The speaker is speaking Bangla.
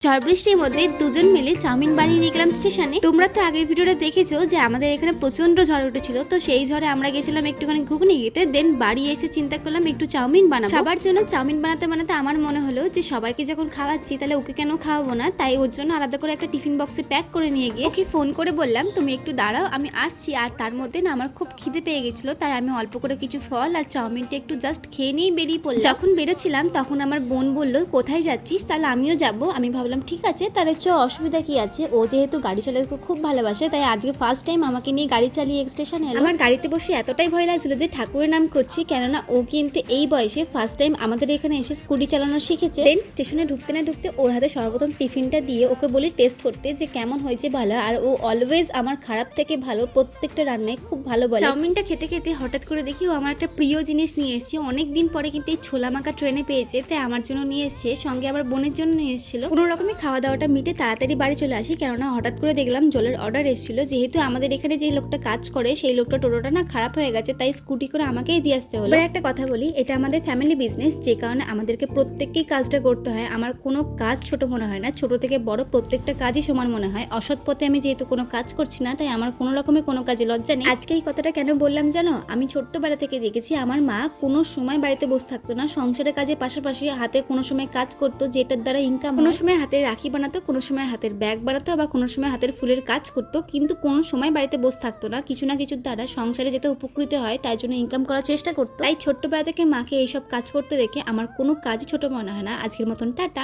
ঝড় বৃষ্টির মধ্যে দুজন মিলে চাউমিন বানিয়ে নিয়ে গেলাম স্টেশনে। তোমরা তো আগের ভিডিওটা দেখেছো যে আমাদের এখানে প্রচন্ড ঝড় উঠেছিল, তো সেই ঝড়ে আমরা গেছিলাম একটুখানি ঘুগনি খেতে। দেন বাড়ি এসে চিন্তা করলাম একটু চাউমিন বানাবো। সবার জন্য চাউমিন বানাতে বানাতে আমার মনে হলো যে সবাইকে যখন খাওয়াচ্ছি তাহলে ওকে কেন খাওয়াবো না, তাই ওর জন্য আলাদা করে একটা টিফিন বক্সে প্যাক করে নিয়ে গিয়ে ওকে ফোন করে বললাম তুমি একটু দাঁড়াও, আমি আসছি। আর তার মধ্যে না আমার খুব খিদে পেয়ে গেছিলো, তাই আমি অল্প করে কিছু ফল আর চাউমিনটা একটু জাস্ট খেয়ে নিয়ে বেরিয়ে পড়লাম। যখন বেরোচ্ছিলাম তখন আমার বোন বললো কোথায় যাচ্ছিস, তাহলে আমিও যাবো। আমি ভাবলাম ঠিক আছে, তার একটু অসুবিধা কি আছে, ও যেহেতু গাড়ি চালাতে খুব ভালোবাসে তাই আজকে ফার্স্ট টাইম আমাকে নিয়ে গাড়ি চালিয়ে স্টেশনে এলো। আমার গাড়িতে বসে এতটাই ভয় লাগছিল যে ঠাকুরের নাম করছি, কেননা ও কিন্তু এই বয়সে ফার্স্ট টাইম আমাদের এখানে এসে স্কুটি চালানো শিখেছে। দেন স্টেশনে ঢুকতে না ঢুকতে ওর হাতে সর্বপ্রথম টিফিনটা দিয়ে ওকে বলি টেস্ট করতে যে কেমন হয়েছে ভালো। আর ও অলওয়েজ আমার খারাপ থেকে ভালো প্রত্যেকটা রান্নায় খুব ভালো বলে। চাউমিনটা খেতে খেতে হঠাৎ করে দেখি ও আমার একটা প্রিয় জিনিস নিয়ে এসেছে। অনেক দিন পরে কিন্তু এই ছোলা মাখা ট্রেনে পেয়েছে, তাই আমার জন্য নিয়ে এসছে, সঙ্গে আবার বোনের জন্য নিয়ে এসেছিল। কোনো রকমই খাওয়া দাওয়াটা মিটে তাড়াতাড়ি বাড়ি চলে আসি, কেননা হঠাৎ করে দেখলাম জলের অর্ডার এসেছিল। যেহেতু আমাদের এখানে যে লোকটা কাজ করে সেই লোকটা টোটোটা না খারাপ হয়ে গেছে, তাই স্কুটি করে আমাকেই দিয়ে আসতে হলো। একটা কথা বলি, এটা আমাদের ফ্যামিলি বিজনেস, যে কারণে আমাদেরকে প্রত্যেককেই কাজটা করতে হয়। আমার কোনো কাজ ছোট মনে হয় না, ছোট থেকে বড় প্রত্যেকটা কাজই সমান মনে হয়। অসৎ পথে আমি যেহেতু কোনো কাজ করছি না, তাই আমার কোনো রকমের কোনো কাজে লজ্জা নেই। আজকে এই কথাটা কেন বললাম জানো, আমি ছোট্টবেলা থেকে দেখেছি আমার মা কোনো সময় বাড়িতে বসে থাকতো না, সংসারের কাজের পাশাপাশি হাতে কোনো সময় কাজ করতো, যেটার দ্বারা ইনকাম। কোনো সময় হাতের রাখি বানাতো, কোনো সময় হাতের ব্যাগ বানাতো, আবার কোনো সময় হাতের ফুলের কাজ করতো, কিন্তু কোনো সময় বাড়িতে বসে থাকতো না। কিছু না কিছুর দ্বারা সংসারে যেতে উপকৃত হয়, তাই জন্য ইনকাম করার চেষ্টা করতো। তাই ছোট্টবেলা থেকে মাকে এইসব কাজ করতে দেখে আমার কোনো কাজই ছোট মনে হয় না। আজকের মতন টাটা।